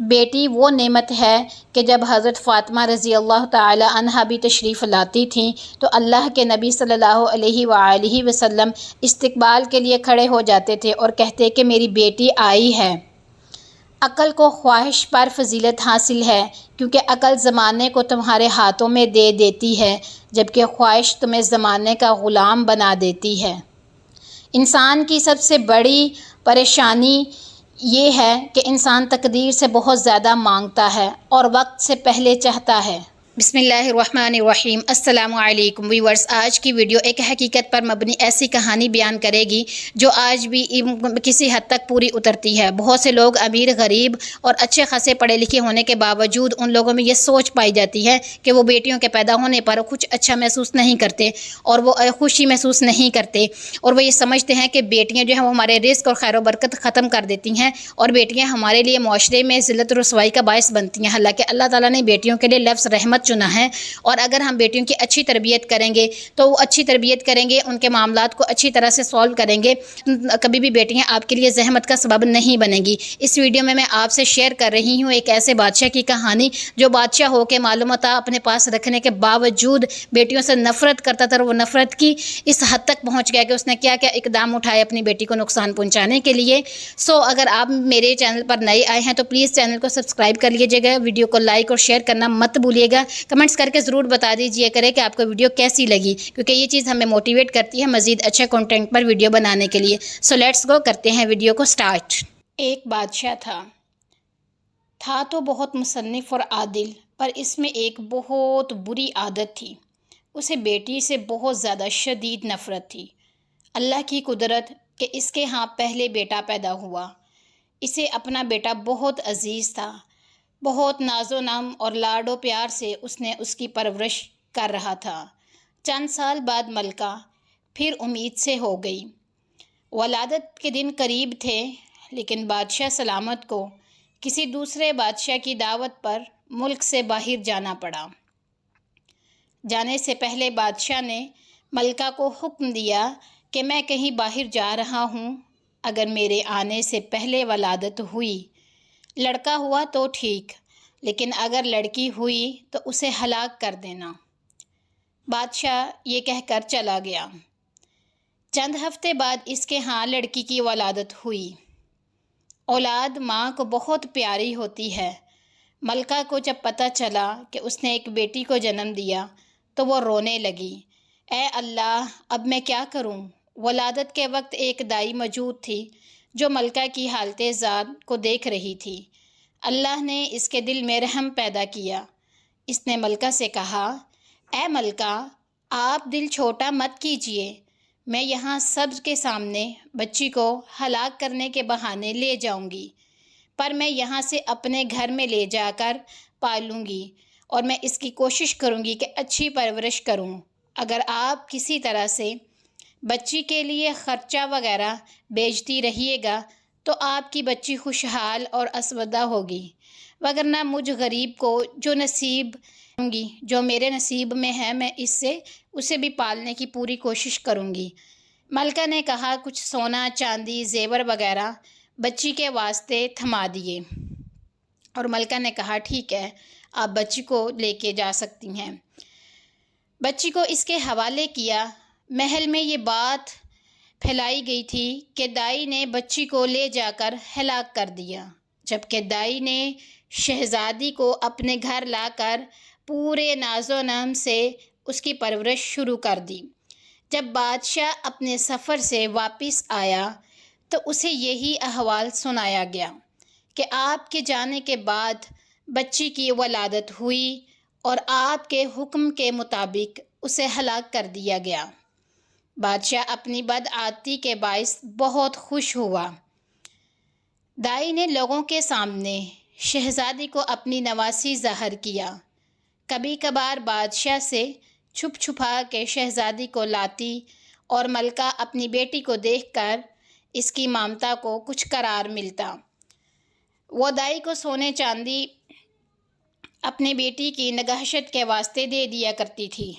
بیٹی وہ نعمت ہے کہ جب حضرت فاطمہ رضی اللہ تعالی عنہا بھی تشریف لاتی تھیں تو اللہ کے نبی صلی اللہ علیہ وآلہ وسلم استقبال کے لیے کھڑے ہو جاتے تھے اور کہتے کہ میری بیٹی آئی ہے۔ عقل کو خواہش پر فضیلت حاصل ہے کیونکہ عقل زمانے کو تمہارے ہاتھوں میں دے دیتی ہے جبکہ خواہش تمہیں زمانے کا غلام بنا دیتی ہے۔ انسان کی سب سے بڑی پریشانی یہ ہے کہ انسان تقدیر سے بہت زیادہ مانگتا ہے اور وقت سے پہلے چاہتا ہے۔ بسم اللہ الرحمن الرحیم۔ السلام علیکم ویورز، آج کی ویڈیو ایک حقیقت پر مبنی ایسی کہانی بیان کرے گی جو آج بھی کسی حد تک پوری اترتی ہے۔ بہت سے لوگ امیر، غریب اور اچھے خاصے پڑھے لکھے ہونے کے باوجود ان لوگوں میں یہ سوچ پائی جاتی ہے کہ وہ بیٹیوں کے پیدا ہونے پر کچھ اچھا محسوس نہیں کرتے اور وہ خوشی محسوس نہیں کرتے، اور وہ یہ سمجھتے ہیں کہ بیٹیاں جو ہیں وہ ہمارے رزق اور خیر و برکت ختم کر دیتی ہیں اور بیٹیاں ہمارے لیے معاشرے میں ذلت و رسوائی کا باعث بنتی ہیں۔ حالانکہ اللہ تعالیٰ نے بیٹیوں کے لیے لفظ رحمت چنا ہے، اور اگر ہم بیٹیوں کی اچھی تربیت کریں گے تو وہ اچھی تربیت کریں گے، ان کے معاملات کو اچھی طرح سے سولو کریں گے، کبھی بھی بیٹیاں آپ کے لیے زحمت کا سبب نہیں بنیں گی۔ اس ویڈیو میں آپ سے شیئر کر رہی ہوں ایک ایسے بادشاہ کی کہانی جو بادشاہ ہو کے معلومات اپنے پاس رکھنے کے باوجود بیٹیوں سے نفرت کرتا تھا، اور وہ نفرت کی اس حد تک پہنچ گیا کہ اس نے کیا کیا اقدام اٹھائے اپنی بیٹی کو نقصان پہنچانے کے لیے۔ اگر آپ میرے چینل پر نئے آئے ہیں تو پلیز چینل کو سبسکرائب کر لیجیے گا، ویڈیو کو لائک اور شیئر کرنا مت بھولیے گا، کمنٹس کر کے ضرور بتا دیجیے کرے کہ آپ کو ویڈیو کیسی لگی، کیونکہ یہ چیز ہمیں موٹیویٹ کرتی ہے مزید اچھے کنٹینٹ پر ویڈیو بنانے کے لیے۔ لیٹس گو، کرتے ہیں ویڈیو کو سٹارٹ۔ ایک بادشاہ تھا تو بہت مصنف اور عادل، پر اس میں ایک بہت بری عادت تھی۔ اسے بیٹی سے بہت زیادہ شدید نفرت تھی۔ اللہ کی قدرت کہ اس کے ہاں پہلے بیٹا پیدا ہوا۔ اسے اپنا بیٹا بہت عزیز تھا، بہت ناز و نم اور لاڈ و پیار سے اس نے اس کی پرورش کر رہا تھا۔ چند سال بعد ملکہ پھر امید سے ہو گئی۔ ولادت کے دن قریب تھے، لیکن بادشاہ سلامت کو کسی دوسرے بادشاہ کی دعوت پر ملک سے باہر جانا پڑا۔ جانے سے پہلے بادشاہ نے ملکہ کو حکم دیا کہ میں کہیں باہر جا رہا ہوں، اگر میرے آنے سے پہلے ولادت ہوئی، لڑکا ہوا تو ٹھیک، لیکن اگر لڑکی ہوئی تو اسے ہلاک کر دینا۔ بادشاہ یہ کہہ کر چلا گیا۔ چند ہفتے بعد اس کے ہاں لڑکی کی ولادت ہوئی۔ اولاد ماں کو بہت پیاری ہوتی ہے۔ ملکہ کو جب پتہ چلا کہ اس نے ایک بیٹی کو جنم دیا تو وہ رونے لگی۔ اے اللہ، اب میں کیا کروں؟ ولادت کے وقت ایک دائی موجود تھی جو ملکہ کی حالت ذات کو دیکھ رہی تھی۔ اللہ نے اس کے دل میں رحم پیدا کیا۔ اس نے ملکہ سے کہا، اے ملکہ، آپ دل چھوٹا مت کیجیے، میں یہاں سب کے سامنے بچی کو ہلاک کرنے کے بہانے لے جاؤں گی، پر میں یہاں سے اپنے گھر میں لے جا کر پالوں گی، اور میں اس کی کوشش کروں گی کہ اچھی پرورش کروں۔ اگر آپ کسی طرح سے بچی کے لیے خرچہ وغیرہ بیچتی رہیے گا تو آپ کی بچی خوشحال اور اسودہ ہوگی، وگرنہ مجھ غریب کو جو میرے نصیب میں ہے، میں اسے بھی پالنے کی پوری کوشش کروں گی۔ ملکہ نے کہا، کچھ سونا، چاندی، زیور وغیرہ بچی کے واسطے تھما دیے، اور ملکہ نے کہا، ٹھیک ہے، آپ بچی کو لے کے جا سکتی ہیں۔ بچی کو اس کے حوالے کیا۔ محل میں یہ بات پھیلائی گئی تھی کہ دائی نے بچی کو لے جا کر ہلاک کر دیا، جبکہ دائی نے شہزادی کو اپنے گھر لا کر پورے ناز و نم سے اس کی پرورش شروع کر دی۔ جب بادشاہ اپنے سفر سے واپس آیا تو اسے یہی احوال سنایا گیا کہ آپ کے جانے کے بعد بچی کی ولادت ہوئی اور آپ کے حکم کے مطابق اسے ہلاک کر دیا گیا۔ بادشاہ اپنی بدعادتی کے باعث بہت خوش ہوا۔ دائی نے لوگوں کے سامنے شہزادی کو اپنی نواسی ظاہر کیا۔ کبھی کبھار بادشاہ سے چھپ چھپا کے شہزادی کو لاتی، اور ملکہ اپنی بیٹی کو دیکھ کر اس کی ممتا کو کچھ قرار ملتا۔ وہ دائی کو سونے چاندی اپنے بیٹی کی نگہشت کے واسطے دے دیا کرتی تھی۔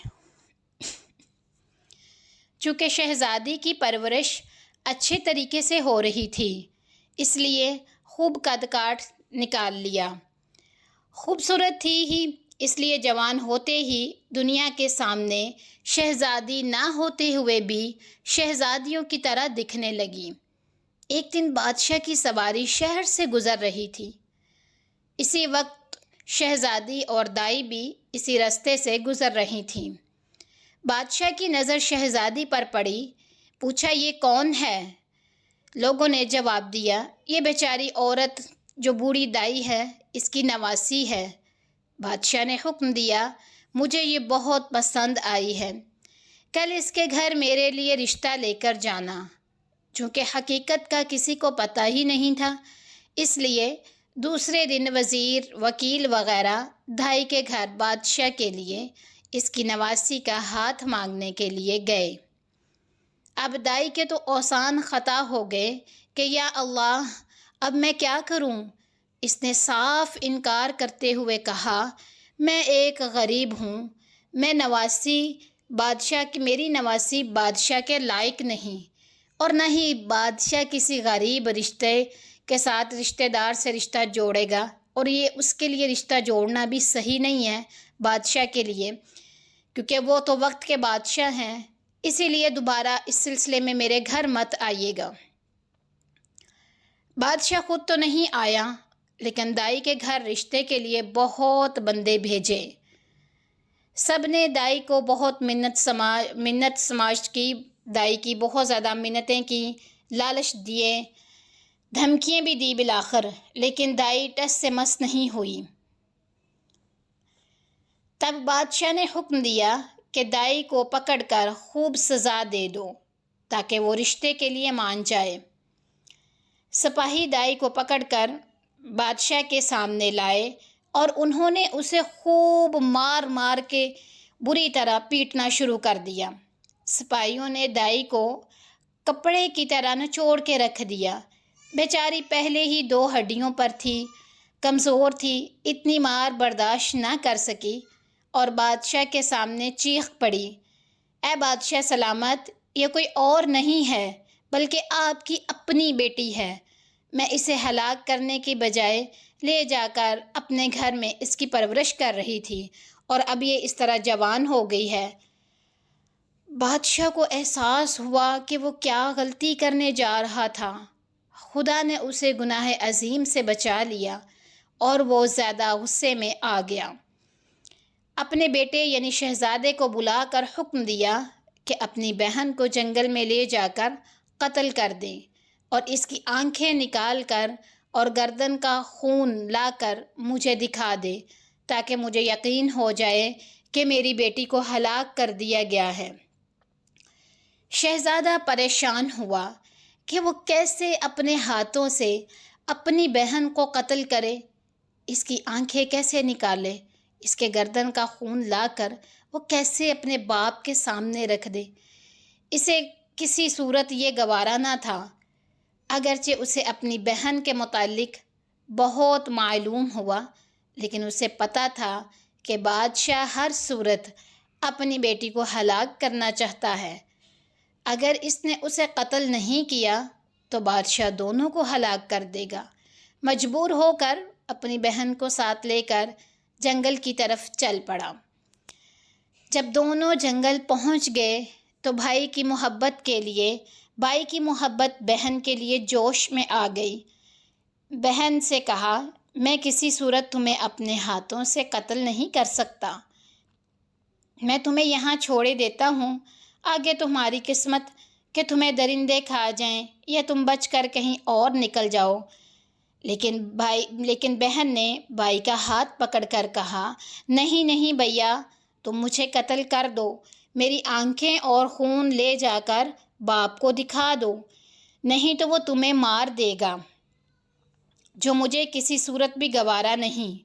چونکہ شہزادی کی پرورش اچھے طریقے سے ہو رہی تھی، اس لیے خوب قد کاٹ نکال لیا۔ خوبصورت تھی ہی، اس لیے جوان ہوتے ہی دنیا کے سامنے شہزادی نہ ہوتے ہوئے بھی شہزادیوں کی طرح دکھنے لگی۔ ایک دن بادشاہ کی سواری شہر سے گزر رہی تھی۔ اسی وقت شہزادی اور دائی بھی اسی راستے سے گزر رہی تھیں۔ بادشاہ کی نظر شہزادی پر پڑی، پوچھا یہ کون ہے؟ لوگوں نے جواب دیا یہ بیچاری عورت جو بوڑھی دائی ہے اس کی نواسی ہے۔ بادشاہ نے حکم دیا مجھے یہ بہت پسند آئی ہے، کل اس کے گھر میرے لیے رشتہ لے کر جانا۔ چونکہ حقیقت کا کسی کو پتہ ہی نہیں تھا، اس لیے دوسرے دن وزیر، وکیل وغیرہ دائی کے گھر بادشاہ کے لیے اس کی نواسی کا ہاتھ مانگنے کے لیے گئے۔ اب دائی کے تو اوسان خطا ہو گئے کہ یا اللہ اب میں کیا کروں؟ اس نے صاف انکار کرتے ہوئے کہا میں ایک غریب ہوں، میں نواسی بادشاہ کی، میری نواسی بادشاہ کے لائق نہیں، اور نہ ہی بادشاہ کسی غریب رشتے کے ساتھ رشتہ دار سے رشتہ جوڑے گا، اور یہ اس کے لیے رشتہ جوڑنا بھی صحیح نہیں ہے بادشاہ کے لیے، کیونکہ وہ تو وقت کے بادشاہ ہیں، اسی لیے دوبارہ اس سلسلے میں میرے گھر مت آئیے گا۔ بادشاہ خود تو نہیں آیا، لیکن دائی کے گھر رشتے کے لیے بہت بندے بھیجے۔ سب نے دائی کو بہت منت سماج کی، دائی کی بہت زیادہ منتیں کی، لالچ دیے، دھمکیاں بھی دی بالآخر، لیکن دائی ٹس سے مس نہیں ہوئی۔ تب بادشاہ نے حکم دیا کہ دائی کو پکڑ کر خوب سزا دے دو تاکہ وہ رشتے کے لیے مان جائے۔ سپاہی دائی کو پکڑ کر بادشاہ کے سامنے لائے اور انہوں نے اسے خوب مار مار کے بری طرح پیٹنا شروع کر دیا۔ سپاہیوں نے دائی کو کپڑے کی طرح نچوڑ کے رکھ دیا۔ بیچاری پہلے ہی 2 ہڈیوں پر تھی، کمزور تھی، اتنی مار برداشت نہ کر سکی اور بادشاہ کے سامنے چیخ پڑی، اے بادشاہ سلامت، یہ کوئی اور نہیں ہے بلکہ آپ کی اپنی بیٹی ہے، میں اسے ہلاک کرنے کی بجائے لے جا کر اپنے گھر میں اس کی پرورش کر رہی تھی اور اب یہ اس طرح جوان ہو گئی ہے۔ بادشاہ کو احساس ہوا کہ وہ کیا غلطی کرنے جا رہا تھا۔ خدا نے اسے گناہ عظیم سے بچا لیا اور وہ زیادہ غصے میں آ گیا۔ اپنے بیٹے یعنی شہزادے کو بلا کر حکم دیا کہ اپنی بہن کو جنگل میں لے جا کر قتل کر دیں اور اس کی آنکھیں نکال کر اور گردن کا خون لا کر مجھے دکھا دے تاکہ مجھے یقین ہو جائے کہ میری بیٹی کو ہلاک کر دیا گیا ہے۔ شہزادہ پریشان ہوا کہ وہ کیسے اپنے ہاتھوں سے اپنی بہن کو قتل کرے، اس کی آنکھیں کیسے نکالے، اس کے گردن کا خون لا کر وہ کیسے اپنے باپ کے سامنے رکھ دے۔ اسے کسی صورت یہ گوارا نہ تھا، اگرچہ اسے اپنی بہن کے متعلق بہت معلوم ہوا، لیکن اسے پتہ تھا کہ بادشاہ ہر صورت اپنی بیٹی کو ہلاک کرنا چاہتا ہے۔ اگر اس نے اسے قتل نہیں کیا تو بادشاہ دونوں کو ہلاک کر دے گا۔ مجبور ہو کر اپنی بہن کو ساتھ لے کر جنگل کی طرف چل پڑا۔ جب دونوں جنگل پہنچ گئے تو بھائی کی محبت بہن کے لیے جوش میں آ گئی۔ بہن سے کہا میں کسی صورت تمہیں اپنے ہاتھوں سے قتل نہیں کر سکتا، میں تمہیں یہاں چھوڑے دیتا ہوں، آگے تمہاری قسمت کہ تمہیں درندے کھا جائیں یا تم بچ کر کہیں اور نکل جاؤ۔ لیکن بہن نے بھائی کا ہاتھ پکڑ کر کہا نہیں نہیں بھیا، تم مجھے قتل کر دو، میری آنکھیں اور خون لے جا کر باپ کو دکھا دو، نہیں تو وہ تمہیں مار دے گا، جو مجھے کسی صورت بھی گوارا نہیں۔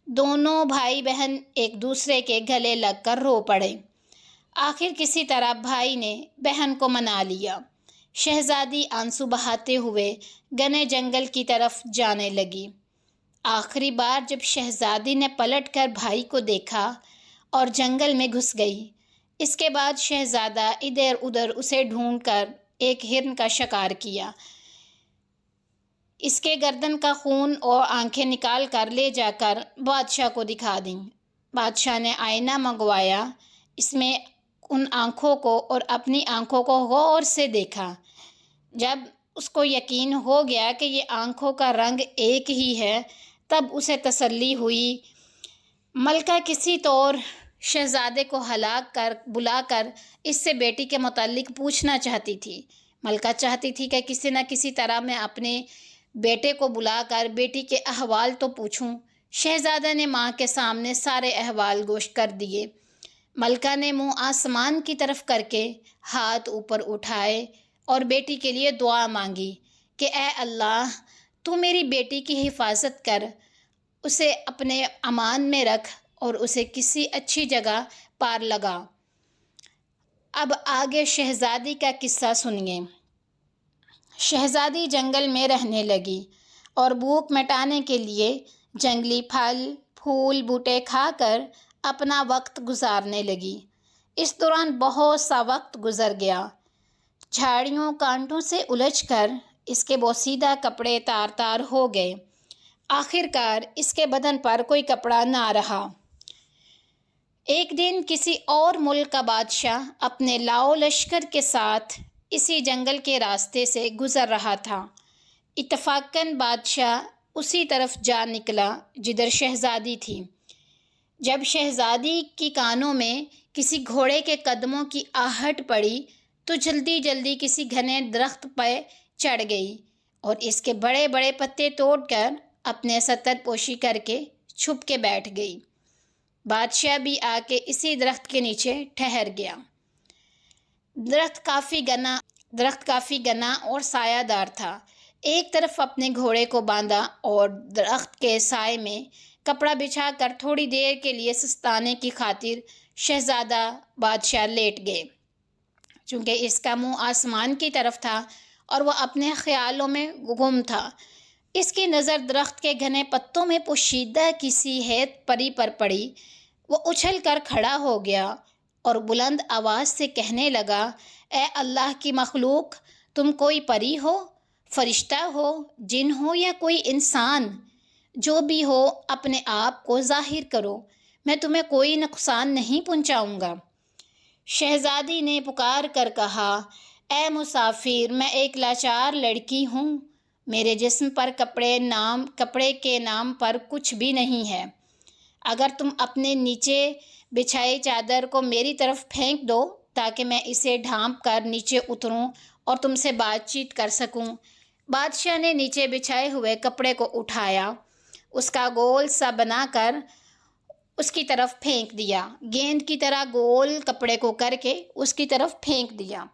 دونوں بھائی بہن ایک دوسرے کے گلے لگ کر رو پڑے۔ آخر کسی طرح بھائی نے بہن کو منا لیا۔ شہزادی آنسو بہاتے ہوئے گھنے جنگل کی طرف جانے لگی۔ آخری بار جب شہزادی نے پلٹ کر بھائی کو دیکھا اور جنگل میں گھس گئی، اس کے بعد شہزادہ ادھر ادھر اسے ڈھونڈ کر ایک ہرن کا شکار کیا۔ اس کے گردن کا خون اور آنکھیں نکال کر لے جا کر بادشاہ کو دکھا دیں۔ بادشاہ نے آئینہ منگوایا، اس میں ان آنکھوں کو اور اپنی آنکھوں کو غور سے دیکھا۔ جب اس کو یقین ہو گیا کہ یہ آنکھوں کا رنگ ایک ہی ہے، تب اسے تسلی ہوئی۔ ملکہ کسی طور شہزادے کو بلا کر اس سے بیٹی کے متعلق پوچھنا چاہتی تھی۔ ملکہ چاہتی تھی کہ کسی نہ کسی طرح میں اپنے بیٹے کو بلا کر بیٹی کے احوال تو پوچھوں۔ شہزادہ نے ماں کے سامنے سارے احوال گوش کر دیے۔ ملکہ نے منہ آسمان کی طرف کر کے ہاتھ اوپر اٹھائے اور بیٹی کے لیے دعا مانگی کہ اے اللہ، تو میری بیٹی کی حفاظت کر، اسے اپنے امان میں رکھ اور اسے کسی اچھی جگہ پار لگا۔ اب آگے شہزادی کا قصہ سنیے۔ شہزادی جنگل میں رہنے لگی اور بھوک مٹانے کے لیے جنگلی پھل پھول بوٹے کھا کر اپنا وقت گزارنے لگی۔ اس دوران بہت سا وقت گزر گیا۔ جھاڑیوں کانٹوں سے الجھ کر اس کے بوسیدہ کپڑے تار تار ہو گئے۔ آخر کار اس کے بدن پر کوئی کپڑا نہ رہا۔ ایک دن کسی اور ملک کا بادشاہ اپنے لاؤ لشکر کے ساتھ اسی جنگل کے راستے سے گزر رہا تھا۔ اتفاقاً بادشاہ اسی طرف جا نکلا جدھر شہزادی تھی۔ جب شہزادی کی کانوں میں کسی گھوڑے کے قدموں کی آہٹ پڑی تو جلدی جلدی کسی گھنے درخت پہ چڑھ گئی اور اس کے بڑے بڑے پتے توڑ کر اپنے ستر پوشی کر کے چھپ کے بیٹھ گئی۔ بادشاہ بھی آ کے اسی درخت کے نیچے ٹھہر گیا۔ درخت کافی گنا اور سایہ دار تھا۔ ایک طرف اپنے گھوڑے کو باندھا اور درخت کے سائے میں کپڑا بچھا کر تھوڑی دیر کے لیے سستانے کی خاطر شہزادہ بادشاہ لیٹ گئے۔ چونکہ اس کا منہ آسمان کی طرف تھا اور وہ اپنے خیالوں میں گم تھا، اس کی نظر درخت کے گھنے پتوں میں پوشیدہ کسی ہیت پری پر پڑی۔ وہ اچھل کر کھڑا ہو گیا اور بلند آواز سے کہنے لگا، اے اللہ کی مخلوق، تم کوئی پری ہو، فرشتہ ہو، جن ہو یا کوئی انسان، جو بھی ہو اپنے آپ کو ظاہر کرو، میں تمہیں کوئی نقصان نہیں پہنچاؤں گا۔ شہزادی نے پکار کر کہا، اے مسافر، میں ایک لاچار لڑکی ہوں، میرے جسم پر کپڑے کے نام پر کچھ بھی نہیں ہے۔ اگر تم اپنے نیچے بچھائی چادر کو میری طرف پھینک دو تاکہ میں اسے ڈھانپ کر نیچے اتروں اور تم سے بات چیت کر سکوں۔ بادشاہ نے نیچے بچھائے ہوئے کپڑے کو اٹھایا، اس کا گول سا بنا کر اس کی طرف پھینک دیا، گیند کی طرح گول کپڑے کو کر کے اس کی طرف پھینک دیا۔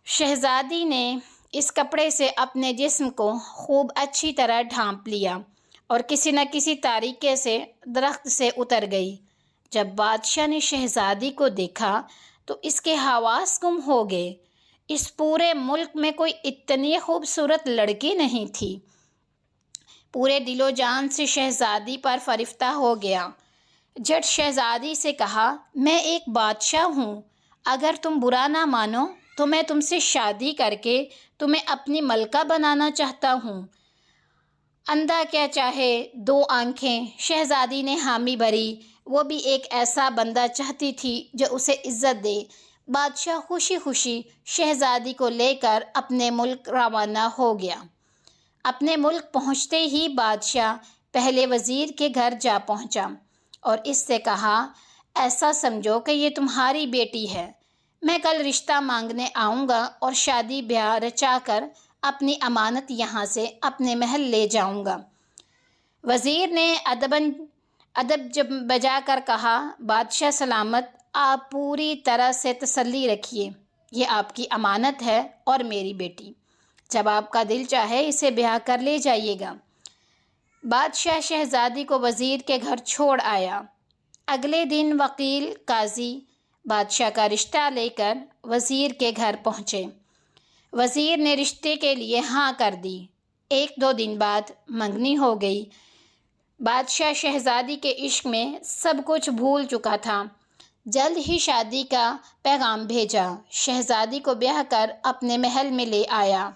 شہزادی نے اس کپڑے سے اپنے جسم کو خوب اچھی طرح ڈھانپ لیا اور کسی نہ کسی طریقے سے درخت سے اتر گئی۔ جب بادشاہ نے شہزادی کو دیکھا تو اس کے حواس گم ہو گئے۔ اس پورے ملک میں کوئی اتنی خوبصورت لڑکی نہیں تھی۔ پورے دل و جان سے شہزادی پر فرفتہ ہو گیا۔ جٹ شہزادی سے کہا، میں ایک بادشاہ ہوں، اگر تم برا نہ مانو تو میں تم سے شادی کر کے تمہیں اپنی ملکہ بنانا چاہتا ہوں۔ اندھا کیا چاہے دو آنکھیں، شہزادی نے حامی بھری۔ وہ بھی ایک ایسا بندہ چاہتی تھی جو اسے عزت دے۔ بادشاہ خوشی خوشی شہزادی کو لے کر اپنے ملک روانہ ہو گیا۔ اپنے ملک پہنچتے ہی بادشاہ پہلے وزیر کے گھر جا پہنچا اور اس سے کہا، ایسا سمجھو کہ یہ تمہاری بیٹی ہے، میں کل رشتہ مانگنے آؤں گا اور شادی بیاہ رچا کر اپنی امانت یہاں سے اپنے محل لے جاؤں گا۔ وزیر نے ادب بجا کر کہا، بادشاہ سلامت، آپ پوری طرح سے تسلی رکھیے، یہ آپ کی امانت ہے اور میری بیٹی، جب آپ کا دل چاہے اسے بیاہ کر لے جائیے گا۔ بادشاہ شہزادی کو وزیر کے گھر چھوڑ آیا۔ اگلے دن وکیل قاضی بادشاہ کا رشتہ لے کر وزیر کے گھر پہنچے۔ وزیر نے رشتے کے لیے ہاں کر دی۔ ایک دو دن بعد منگنی ہو گئی۔ بادشاہ شہزادی کے عشق میں سب کچھ بھول چکا تھا۔ جلد ہی شادی کا پیغام بھیجا، شہزادی کو بیاہ کر اپنے محل میں لے آیا۔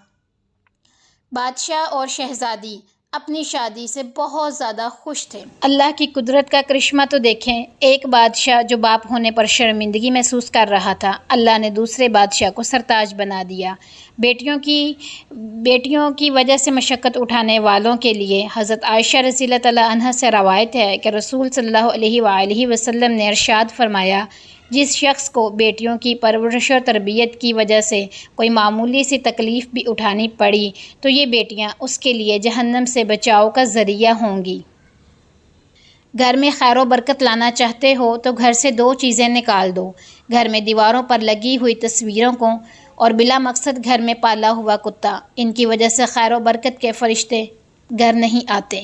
بادشاہ اور شہزادی اپنی شادی سے بہت زیادہ خوش تھے۔ اللہ کی قدرت کا کرشمہ تو دیکھیں، ایک بادشاہ جو باپ ہونے پر شرمندگی محسوس کر رہا تھا، اللہ نے دوسرے بادشاہ کو سرتاج بنا دیا۔ بیٹیوں کی وجہ سے مشقت اٹھانے والوں کے لیے حضرت عائشہ رضی اللہ تعالیٰ عنہا سے روایت ہے کہ رسول صلی اللہ علیہ وآلہ وسلم نے ارشاد فرمایا، جس شخص کو بیٹیوں کی پرورش اور تربیت کی وجہ سے کوئی معمولی سی تکلیف بھی اٹھانی پڑی تو یہ بیٹیاں اس کے لیے جہنم سے بچاؤ کا ذریعہ ہوں گی۔ گھر میں خیر و برکت لانا چاہتے ہو تو گھر سے 2 چیزیں نکال دو، گھر میں دیواروں پر لگی ہوئی تصویروں کو اور بلا مقصد گھر میں پالا ہوا کتا۔ ان کی وجہ سے خیر و برکت کے فرشتے گھر نہیں آتے۔